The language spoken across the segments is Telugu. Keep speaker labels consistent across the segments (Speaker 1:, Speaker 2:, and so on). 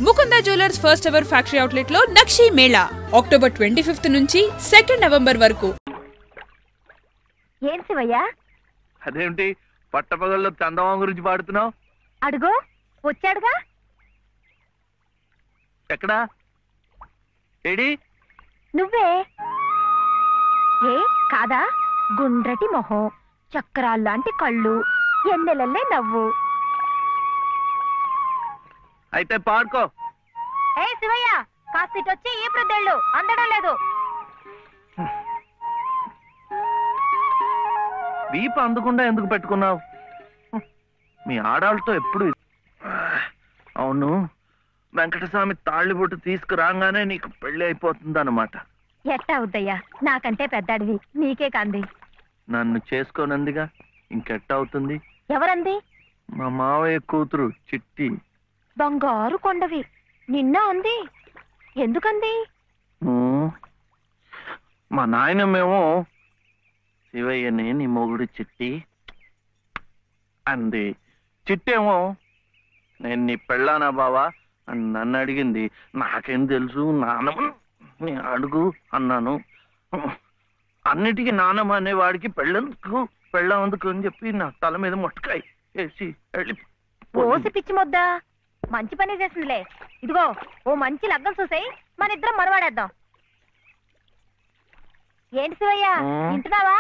Speaker 1: Mukunda jewellers first ever factory outlet లో నక్షి మేళా అక్టోబర్ 25 నుంచి 2 నవంబర్ వరకు.
Speaker 2: ఏం శివయ్య,
Speaker 3: అదేంటి పట్టపగల్లో చందమామ గురించి పాడుతున్నావు?
Speaker 2: అడుగో వచ్చాడుగా.
Speaker 3: ఎక్కడా? ఏడి?
Speaker 2: నువ్వే. ఏ కాదా? గుండ్రటి మొహం, చక్రాల్లాంటి కళ్ళు, ఎన్నెలల్లే నవ్వు.
Speaker 3: అయితే పాడుకో.
Speaker 2: ఏ శివయ్య, కాస్తిటొచ్చి ఈ ప్రద్దెళ్ళు అందడం లేదు.
Speaker 3: వీపు అందకుండా ఎందుకు పెట్టుకున్నావు? మీ ఆడాళ్ళతో ఎప్పుడు. అవును, వెంకటస్వామి తాళ్ళిబొట్టు తీసుకురాగానే నీకు పెళ్లి అయిపోతుంది అన్నమాట.
Speaker 2: ఎట్టా అవుద్దయ్యా, నాకంటే పెద్దాడివి, నీకే కంది.
Speaker 3: నన్ను చేసుకోనందిగా, ఇంకెట్ట అవుతుంది?
Speaker 2: ఎవరంది?
Speaker 3: మా మావయ్య కూతురు చిట్టి.
Speaker 2: బంగారు కొండవి, నిన్న అంది. ఎందుకంది?
Speaker 3: మా నాయనమేమో శివయ్యని నీ మొగుడు చిట్టి అంది. చిట్టేమో నేను నీ పెళ్ళానా బావా అని నన్ను అడిగింది. నాకేం తెలుసు, నానమ్మ అడుగు అన్నాను. అన్నిటికీ నానమ్మ అనేవాడికి పెళ్ళందుకు అని చెప్పి నా తల మీద మొట్టకాయ వేసి వెళ్ళి.
Speaker 2: ఓసి పిచ్చి మొద్దా, మంచి పని చేసిందిలే. ఇదిగో ఓ మంచి లగ్గం చూసాయి, మన ఇద్దరం మరవాడేద్దాం. ఏంటి శివయ్య, వింటున్నావా?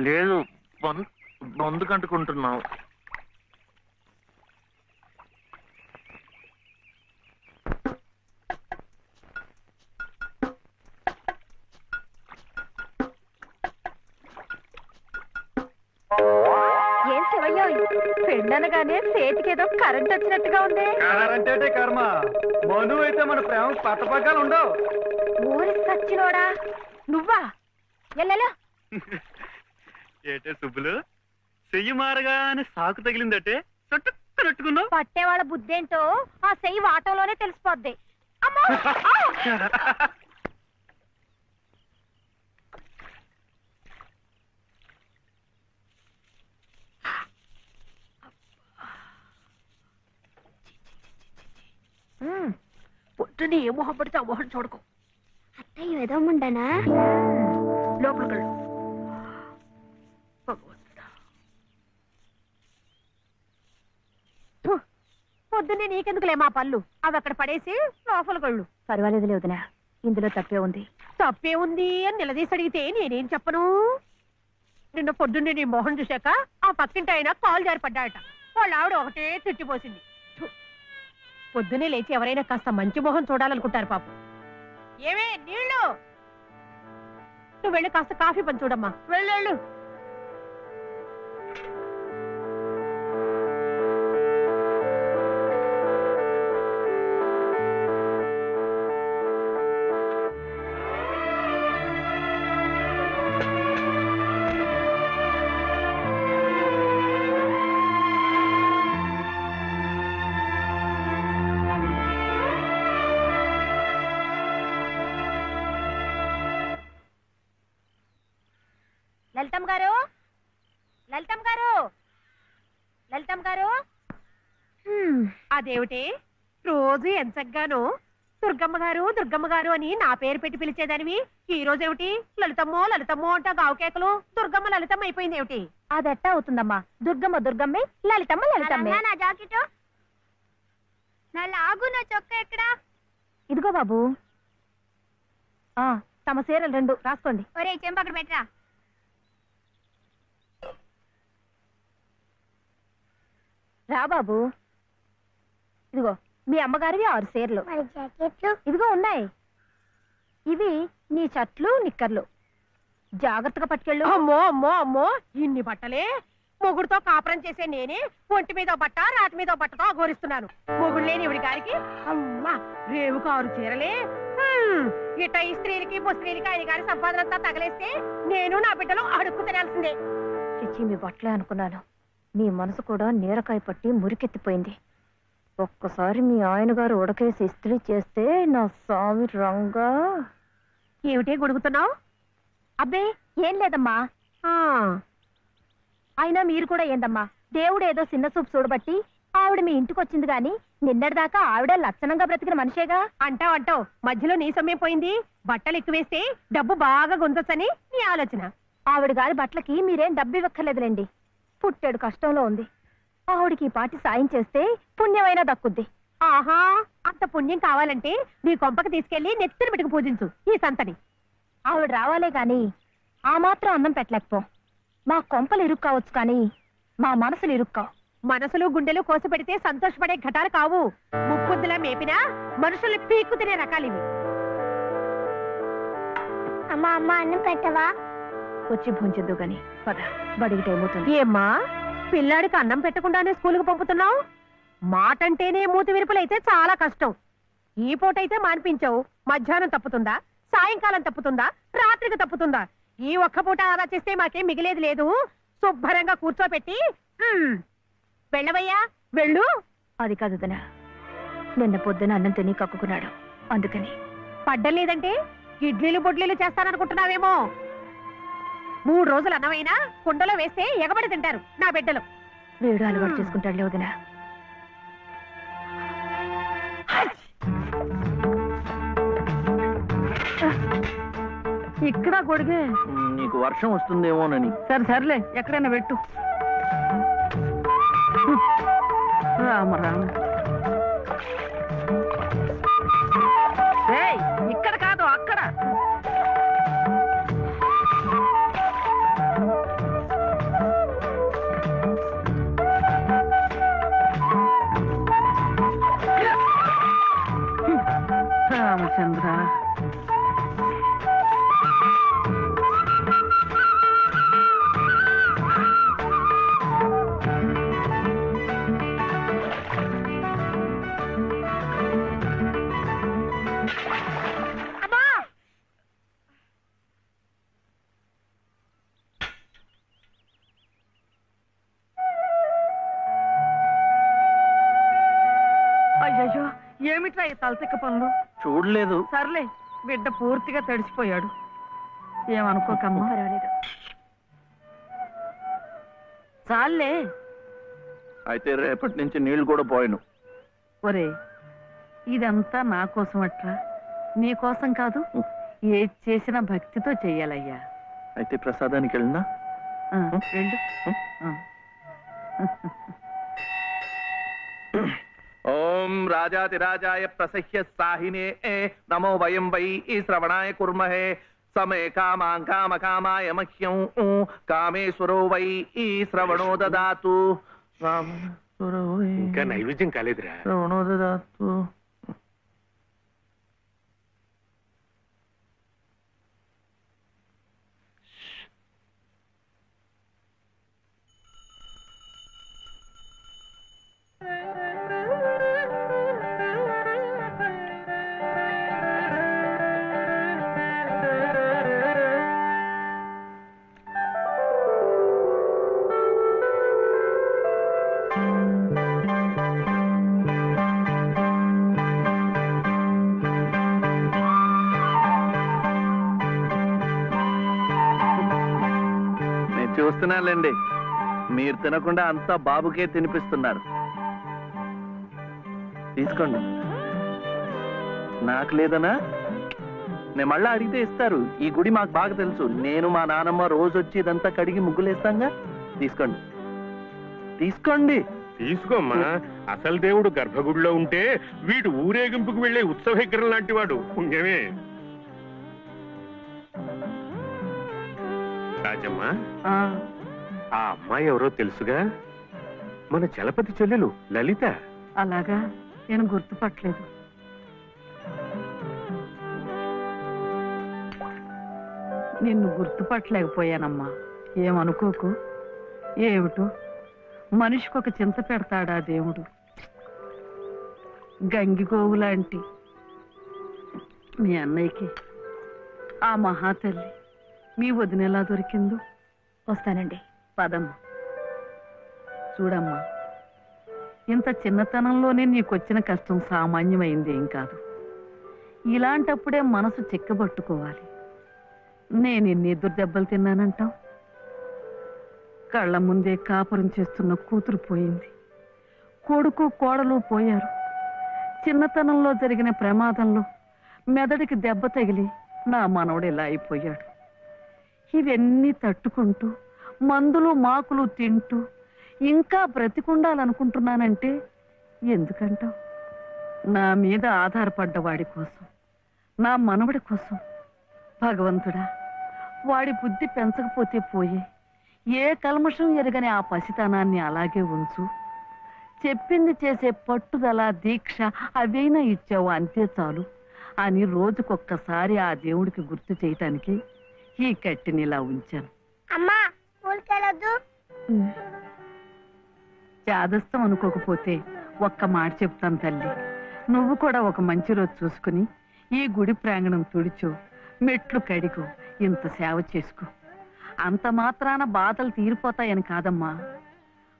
Speaker 3: లేదు, బొందు కంటుకుంటున్నావు.
Speaker 2: ఏం శివయ్య, పెళ్ళనగానే చేతికేదో కరెంట్ వచ్చినట్టుగా ఉంది.
Speaker 4: కరెంటే కర్మ, మను అయితే మన ప్రేమ పట్టపగ్గాలు ఉండవు.
Speaker 2: ఊరి సచ్చినోడా నువ్వా? ఎల్లెలో
Speaker 4: ఏటే సుబ్బులు, చెయ్యి మారగానే సాకు తగిలిందటే చుట్టుకున్నావు.
Speaker 2: పట్టేవాళ్ళ బుద్ధేంటో ఆ చెయ్యి వాటంలోనే తెలిసిపోద్ది. అమ్మా! పొద్దున్నే ఏ మొహం పడితే ఆ మొహం చూడకు.
Speaker 5: అత్తయ్య ఏదో ఉండనా?
Speaker 2: లోపలికి పొద్దున్నే నీకెందుకులే మా పళ్ళు, అవి అక్కడ పడేసి లోపలికి వెళ్ళు. పర్వాలేదు లేదునా, ఇందులో తప్పే ఉంది. తప్పే ఉంది అని నిలదీసి అడిగితే నేనేం చెప్పను? నిన్న పొద్దున్నే నీ మొహం చూశాక ఆ పక్కింటి ఆయన కాలు జారి పడ్డాడట. వాళ్ళ ఆవిడ ఒకటే తిట్టిపోసింది. పొద్దునే లేచి ఎవరైనా కాస్త మంచి మొహం చూడాలనుకుంటారు పాపం. ఏమే నీళ్ళు, నువ్వు వెళ్ళి కాస్త కాఫీ పని చూడమ్మా. వెళ్ళు. లలితమ్మ గారు, అదేమిటి రోజు ఎంచగ్గాను దుర్గమ్మ గారు అని నా పేరు పెట్టి పిలిచేదానివి, ఈ రోజు ఏమిటి లలితమ్మో అంటా గావుకేకలు దుర్గమ్మ లలితమ్మ అయిపోయింది ఏమిటి? అదెట్టా అవుతుందమ్మా, దుర్గమ్మే లలితమ్మే.
Speaker 5: నా జాకెట్, నా లాగు, నా చొక్కా ఎక్కడా?
Speaker 2: ఇదిగో బాబు, తమ చీరలు 2 రాసుకోండి.
Speaker 5: ఒరే చెంప అక్కడ పెట్టరా.
Speaker 2: రా బాబు, ఇదిగో మీ అమ్మగారివి 6 చీరలు.
Speaker 5: జాకెట్లు
Speaker 2: ఇదిగో ఉన్నాయి. ఇవి నీ చట్లు నిక్కర్లు, జాగ్రత్తగా పట్టుకెళ్ళు. అమ్మో, ఇన్ని బట్టలే? మొగుడుతో కాపురం చేసే నేనే ఒంటి మీద బట్ట, రాతి మీద బట్టతో అఘోరిస్తున్నాను. మొగుడు లేని ఇవిడి గారికి అమ్మా రేవు 6 చీరలే. ఇట్ట ఈ స్త్రీలకి ముస్త్రీలకి ఆయన గారి సంపాదన అంతా తగలేస్తే నేను నా బిడ్డలు అడుక్కు తినాల్సిందే. చిచ్చి, మీ బట్టలే అనుకున్నాను. మీ మనసు కూడా నీరకాయ పట్టి మురికెత్తిపోయింది. ఒక్కసారి మీ ఆయన గారు ఉడకేసి ఇస్త్రీ చేస్తే నా స్వామి రంగా. ఏమిటే గొడుగుతున్నావు? అబ్బే ఏం లేదమ్మా. అయినా మీరు కూడా ఏందమ్మా, దేవుడు ఏదో చిన్న చూపు చూడబట్టి ఆవిడ మీ ఇంటికి వచ్చింది గాని నిన్నటిదాకా ఆవిడ లక్షణంగా బ్రతికిన మనిషేగా. అంటావు మధ్యలో నీ సమయం పోయింది. బట్టలు ఎక్కువేస్తే డబ్బు బాగా గుంజొచ్చని నీ ఆలోచన. ఆవిడ గారి బట్టలకి మీరేం డబ్బు ఇవ్వక్కర్లేదులేండి. పుట్టాడు కష్టంలో ఉంది. ఆవిడికి ఈ పాటి సాయం చేస్తే పుణ్యమైనా దక్కుద్ది. ఆహా, అంత పుణ్యం కావాలంటే నీ కొంపకి తీసుకెళ్లి నెత్తిన పెట్టుకు పూజించు ఈ సంతని. ఆవిడ రావాలే గాని ఆ మాత్రం అన్నం పెట్టలేకపో. మా కొంపలు ఇరుక్కు కావచ్చు కానీ మా మనసులు ఇరుక్కావు. మనసులు గుండెలు కోసి పెడితే సంతోషపడే ఘటాలు కావు. ముప్పుద్దులా మేపినా మనుషుల్ని పీక్కు తినే రకాలివి.
Speaker 5: అమ్మా అమ్మ అన్నం పెట్టవా?
Speaker 2: వచ్చి భుంచద్దు గాని పద, బడికి టైం అవుతుంది. ఏమ్మా, పిల్లాడికి అన్నం పెట్టకుండానే స్కూల్కి పంపుతున్నావు? మాటంటేనే మూతి విరుపులైతే చాలా కష్టం. ఈ పూటైతే మానిపించావు. మధ్యాహ్నం తప్పుతుందా, సాయంకాలం తప్పుతుందా, రాత్రికి తప్పుతుందా? ఈ ఒక్క పూట ఆదా చేస్తే మాకేం మిగిలేదు లేదు. శుభ్రంగా కూర్చోపెట్టి వెళ్ళవయ్యా, వెళ్ళు. అది కాదు దనా, నిన్న పొద్దున అన్నం తిని కక్కుకున్నాడు, అందుకని. పడ్డం లేదంటే ఇడ్లీలు బొడ్లీలు చేస్తాననుకుంటున్నావేమో. 3 రోజులు అన్నమైనా కుండలో వేస్తే ఎగబడి తింటారు నా బిడ్డలు. వేడు అలవాటు చేసుకుంటాడులే వదినా. ఇక్కడ గొడిగే.
Speaker 3: నీకు వర్షం వస్తుందేమోనని.
Speaker 2: సర్లే, ఎక్కడైనా పెట్టు. రామ రామ. ఇక్కడ కాదు, అక్కడ. రామచంద్ర, అయ్యో ఏమిట్రా ఈ తలతిక్క పనులు?
Speaker 3: చూడలేదు.
Speaker 2: సర్లే, బిడ్డ పూర్తిగా తడిసిపోయాడు. ఏమనుకోకమ్మా. పర్వాలేదు, చాలే.
Speaker 3: అయితే రేపటి నుంచి నీళ్లు కూడా పోయాను.
Speaker 2: ఒరే, ఇదంతా నా కోసం అట్రా, నీ కోసం కాదు. ఏది చేసినా భక్తితో చెయ్యాలయ్యా.
Speaker 3: అయితే ప్రసాదానికి వెళ్ళినా
Speaker 2: వెళ్ళు.
Speaker 3: ఓం రాజాతిరాజాయ ప్రసహ్య సాహినే నమో వయం వై శ్రవణాయ కుర్మహే సమే కామాం కామకామాయ మహ్యం కామేశ్వరో వై శ్రవణో దదాతు.
Speaker 4: ఇంకా నైవేద్యం కాలేదురా.
Speaker 3: శ్రవణో దదాతు. చూస్తున్నానండి, మీరు తినకుండా అంతా బాబుకే తినిపిస్తున్నారు. తీసుకోండి. నాకు లేదనా? నేను మళ్ళా అడిగితే ఇస్తారు. ఈ గుడి మాకు బాగా తెలుసు. నేను మా నానమ్మ రోజు వచ్చి ఇదంతా కడిగి ముగ్గులేస్తాంగా. తీసుకోండి, తీసుకోండి.
Speaker 4: తీసుకోమ్మా. అసలు దేవుడు గర్భగుడిలో ఉంటే వీడు ఊరేగింపుకు వెళ్లే ఉత్సవ విగ్రహం లాంటి వాడు. పుణ్యమే. రాజమ్మా, ఆ అమ్మాయి ఎవరో తెలుసుగా? మన చలపతి చెల్లెలు లలిత.
Speaker 2: అలాగా, నేను గుర్తుపట్టలేదు. నిన్ను గుర్తుపట్టలేకపోయానమ్మా. ఏమనుకోకు. ఏమిటో మనిషికొక చింత పెడతాడా దేవుడు. గంగిగోవు లాంటి మీ అన్నయ్యకి ఆ మహాతల్లి మీ వదిన ఎలా దొరికిందో. వస్తానండి, పదమ్మా. చూడమ్మా, ఇంత చిన్నతనంలోనే నీకొచ్చిన కష్టం సామాన్యమైంది ఏం కాదు. ఇలాంటప్పుడే మనసు చిక్కబట్టుకోవాలి. నేను ఎన్ని ఎదురు దెబ్బలు తిన్నానంటావు? కళ్ళ ముందే కాపురం చేస్తున్న కూతురు పోయింది.
Speaker 6: కొడుకు కోడలు పోయారు. చిన్నతనంలో జరిగిన ప్రమాదంలో మెదడికి దెబ్బ తగిలి నా మనవడు ఇలా అయిపోయాడు. ఇవన్నీ తట్టుకుంటూ మందులు మాకులు తింటూ ఇంకా బ్రతికుండాలనుకుంటున్నానంటే ఎందుకంటావు? నా మీద ఆధారపడ్డ వాడి కోసం, నా మనవడి కోసం. భగవంతుడా, వాడి బుద్ధి పెంచకపోతే పోయే, ఏ కల్మషం ఎరగని ఆ పసితనాన్ని అలాగే ఉంచు. చెప్పింది చేసే పట్టుదల, దీక్ష అవైనా ఇచ్చావు, అంతే చాలు అని రోజుకొక్కసారి ఆ దేవుడికి గుర్తు చేయటానికి ఈ కట్టిని ఇలా ఉంచాను.
Speaker 5: అమ్మా స్కూల్కెళ్ళొద్దు.
Speaker 6: చాదస్తం అనుకోకపోతే ఒక్క మాట చెప్తాను తల్లి. నువ్వు కూడా ఒక మంచి రోజు చూసుకుని ఈ గుడి ప్రాంగణం తుడిచో, మెట్లు కడిగో, ఇంత సేవ చేసుకో. అంత మాత్రాన బాధలు తీరిపోతాయని కాదమ్మా.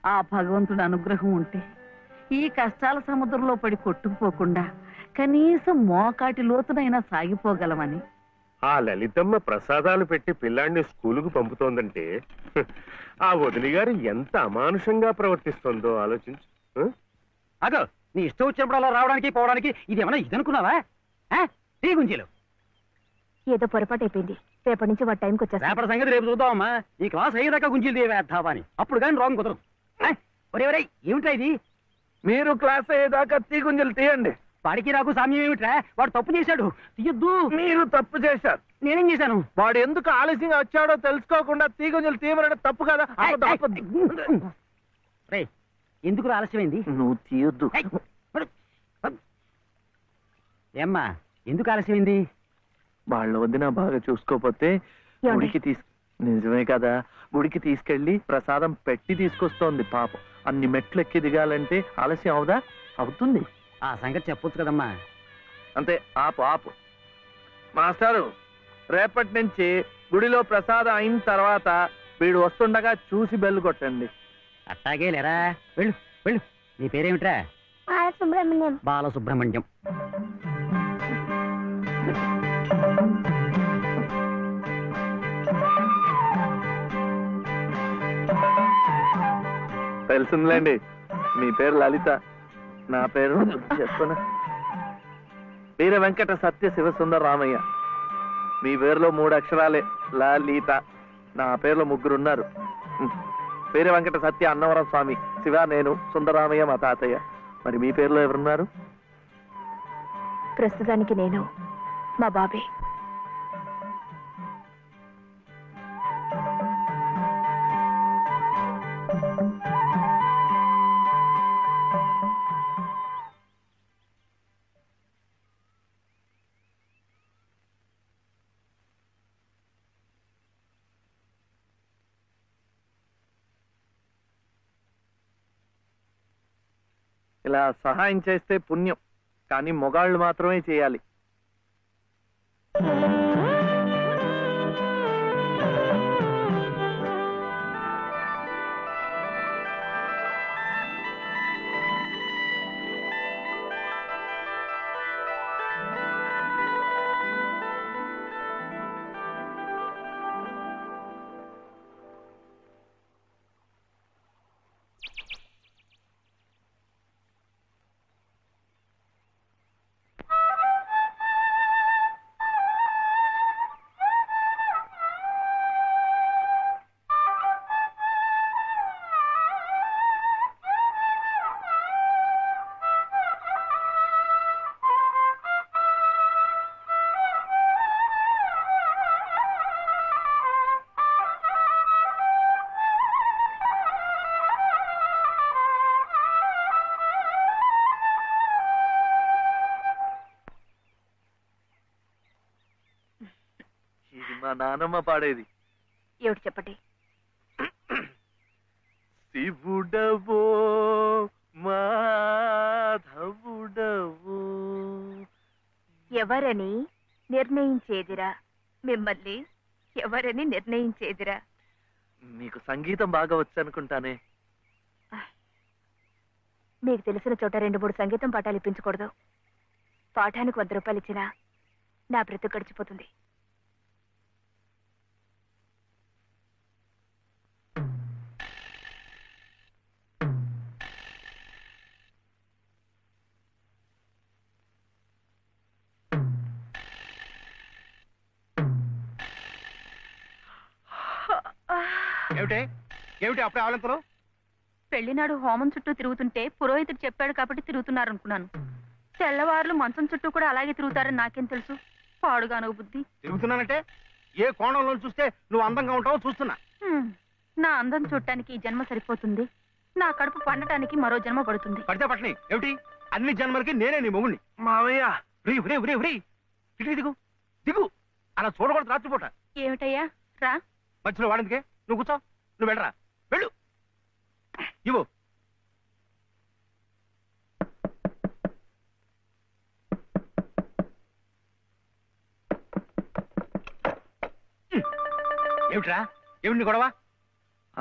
Speaker 6: ఆ భగవంతుడి అనుగ్రహం ఉంటే ఈ కష్టాల సముద్రంలో పడి కొట్టుకుపోకుండా కనీసం మోకాటి లోతునైనా సాగిపోగలమని.
Speaker 4: ఆ లలితమ్మ ప్రసాదాలు పెట్టి పిల్లాడిని స్కూలుకు పంపుతోందంటే ఆ వదిలి గారు ఎంత అమానుషంగా ప్రవర్తిస్తుందో ఆలోచించు.
Speaker 7: అగో, నీ ఇష్టం వచ్చినప్పుడు అలా రావడానికి పోవడానికి ఇది ఏమన్నా ఇదనుకున్నావా? టీ గుంజీలు
Speaker 2: ఏదో పొరపాటు అయిపోయింది. రేపటి నుంచి వాడి టైంకి వచ్చేస్తా.
Speaker 7: రేపటి సంగతి రేపు చూద్దామమ్మా. ఈ క్లాస్ అయ్యేదాకా గుంజీలు వేద్దావా అని. అప్పుడు కానీ రాంగ్ కుదరదు. ఒరే ఒరే, ఏమిట్రా ఇది?
Speaker 3: మీరు క్లాస్ అయ్యేదాకా తీగుంజలు తీయండి.
Speaker 7: వాడికి నాకు సామ్యం ఏమిట్రా? వాడు తప్పు చేశాడు, తీయొద్దు.
Speaker 3: మీరు తప్పు చేశారు.
Speaker 7: నేనేం చేశాను?
Speaker 3: వాడు ఎందుకు ఆలస్యంగా వచ్చాడో తెలుసుకోకుండా తీగుంజలు తీయమనడం తప్పు కదా.
Speaker 7: రే, ఎందుకు ఆలస్యమైంది?
Speaker 3: నువ్వు తీయొద్దు.
Speaker 7: ఏమ్మా, ఎందుకు ఆలస్యమైంది?
Speaker 3: వాళ్ళ వదిన బాగా చూసుకోపోతే గుడికి నిజమే కదా, గుడికి తీసుకెళ్లి ప్రసాదం పెట్టి తీసుకొస్తోంది పాపం. అన్ని మెట్లు ఎక్కి దిగాలంటే ఆలస్యం అవుదా? అవుతుంది.
Speaker 7: ఆ సంగతి చెప్పొచ్చు కదమ్మా.
Speaker 3: అంతే, ఆపు ఆపు. మాస్టారు, రేపటి నుంచి గుడిలో ప్రసాదం అయిన తర్వాత వీడు వస్తుండగా చూసి బెల్లు కొట్టండి.
Speaker 7: అట్టాగే లేరా, వెళ్ళు వెళ్ళు. నీ పేరేమిట్రా?
Speaker 5: బాలసుబ్రహ్మణ్యం.
Speaker 7: బాలసుబ్రహ్మణ్యం.
Speaker 3: తెలుసుందిలేండి, మీ పేరు లలిత, నా పేరు చెప్పనా, వీర వెంకట సత్య శివసుందర రామయ్య. మీ పేరులో 3 అక్షరాలే, లలిత. నా పేరులో 3 ఉన్నారు. వీర వెంకట సత్య అన్నవరం స్వామి, శివ నేను, సుందరరామయ్య మా తాతయ్య. మరి మీ పేరులో ఎవరున్నారు?
Speaker 2: ప్రస్తుతానికి నేను, మా బాబే.
Speaker 3: ఇలా సహాయం చేస్తే పుణ్యం, కానీ మొగాళ్ళు మాత్రమే చేయాలి. ఇది మా నానమ్మ పాడేది.
Speaker 2: ఏమిటి చెప్పండి.
Speaker 3: శివుడవో మాధవుడవో
Speaker 2: ఎవరని నిర్ణయించేదిరా, మిమ్మల్ని ఎవరని నిర్ణయించేదిరా.
Speaker 3: మీకు సంగీతం బాగా వచ్చనుకుంటానే.
Speaker 2: మీకు తెలిసిన చోట 2-3 సంగీతం పాఠాలు ఇప్పించకూడదు. పాఠానికి 100 రూపాయలు ఇచ్చినా నా బ్రతుకు గడిచిపోతుంది.
Speaker 7: ఏమిటే ఏమిటి అప్పుడే ఆవలింతలు?
Speaker 8: పెళ్లినాడు హోమం చుట్టూ తిరుగుతుంటే పురోహితుడు చెప్పాడు కాబట్టి తిరుగుతున్నారు అనుకున్నాను. తెల్లవారులు మంచం చుట్టూ కూడా అలాగే తిరుగుతారని నాకేం తెలుసు? పాడుగాను బుద్ధి.
Speaker 7: తిరుగుతున్నానంటే ఏ కోణంలో చూస్తే నువ్వు అందంగా ఉంటావో చూస్తున్నా.
Speaker 8: నా అందం చూడటానికి ఈ జన్మ సరిపోతుంది, నా కడుపు పండటానికి మరో జన్మ పడుతుంది.
Speaker 7: పడితే పట్టని ఏమిటి? అన్ని జన్మలకి నేనే నీ మొగుణ్ణి.
Speaker 3: మావయ్య
Speaker 7: ఇటు దిగు దిగు. అలా చూడకూడదు రాత్రిపూట.
Speaker 8: ఏమిటయ్యా రా.
Speaker 7: మధ్యలో వాడిందికే నువ్వు కూర్చో. నువ్వు వెళ్ళరా, వెళ్ళు. ఇవ్వు. ఏమిట్రా? ఏమిటి నీ గొడవ?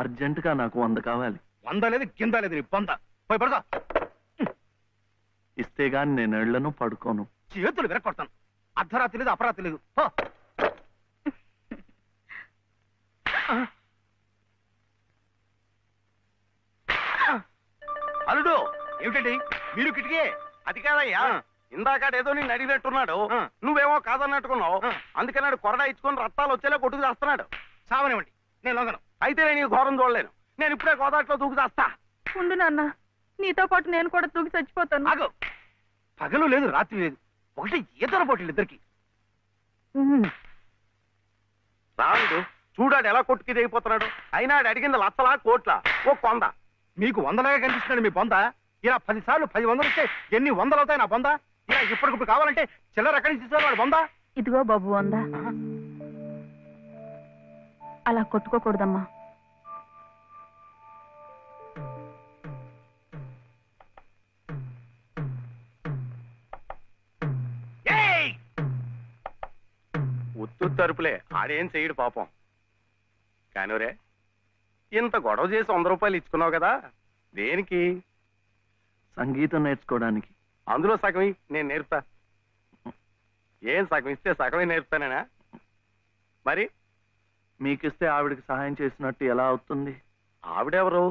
Speaker 3: అర్జెంటుగా నాకు 100 కావాలి.
Speaker 7: 100 లేదు కింద లేదు నీ పొంద. పోయి పడుకో.
Speaker 3: ఇస్తే గాని నేను ఎళ్లను, పడుకోను.
Speaker 7: చేతులు విరక్కొడతాను. అర్ధరాత్రి లేదు అపరాత్రి లేదు. పో.
Speaker 9: అల్లుడు
Speaker 7: ఏమిటండి మీరు కిటికీ?
Speaker 9: అది కాదయ్యా, ఇందాకడేదో నేను అడిగినట్టున్నాడు, నువ్వేమో కాదన్నట్టుకున్నావు. అందుకన్నాడు కొరడా ఇచ్చుకొని రక్తాలు వచ్చేలా కొట్టుకు చేస్తున్నాడు.
Speaker 7: సావనివ్వండి, నేను లొంగను.
Speaker 9: అయితే నేను ఈ ఘోరం చూడలేను. నేను ఇప్పుడే గోదాట్లో దూకు చేస్తా.
Speaker 8: ఉండు నాన్న, నీతో పాటు నేను కూడా తూగి చచ్చిపోతాను.
Speaker 7: ఆగు. పగలు లేదు రాత్రి లేదు, ఒకటి ఈతల పోటీలు ఇద్దరికి.
Speaker 9: రాముడు చూడాడు ఎలా కొట్టుకి దిగిపోతున్నాడు. అయినా ఆడు అడిగింది లచ్చలా కోట్ల ఓ కొంద.
Speaker 7: మీకు 100లాగా కనిపిస్తున్నాడు మీ బొంద. ఇలా 10 సార్లు 10 వందలు వస్తే ఎన్ని వందలు అవుతాయి నా బొంద? ఇలా ఇప్పటికిప్పుడు కావాలంటే చిల్లర ఎక్కడి నుంచి తీసుకోవాలి వాడు బొంద?
Speaker 8: ఇదిగో బాబు వందా. అలా కొట్టుకోకూడదమ్మా.
Speaker 9: ఉత్తు తరుపులే, ఆడేం చెయ్యడు పాపం. కానివరే, ఇంత గొడవ చేసి 100 రూపాయలు ఇచ్చుకున్నావు కదా, దేనికి?
Speaker 3: సంగీతం నేర్చుకోవడానికి.
Speaker 9: అందులో సగం నేను నేర్పుతా. ఏం సగం ఇస్తే సగమే నేర్పుతానేనా? మరి
Speaker 3: మీకిస్తే ఆవిడకి సహాయం చేసినట్టు ఎలా అవుతుంది?
Speaker 9: ఆవిడెవరు?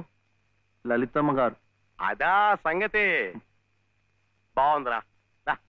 Speaker 3: లలితమ్మ గారు.
Speaker 9: అదా సంగతి. బాగుందిరా.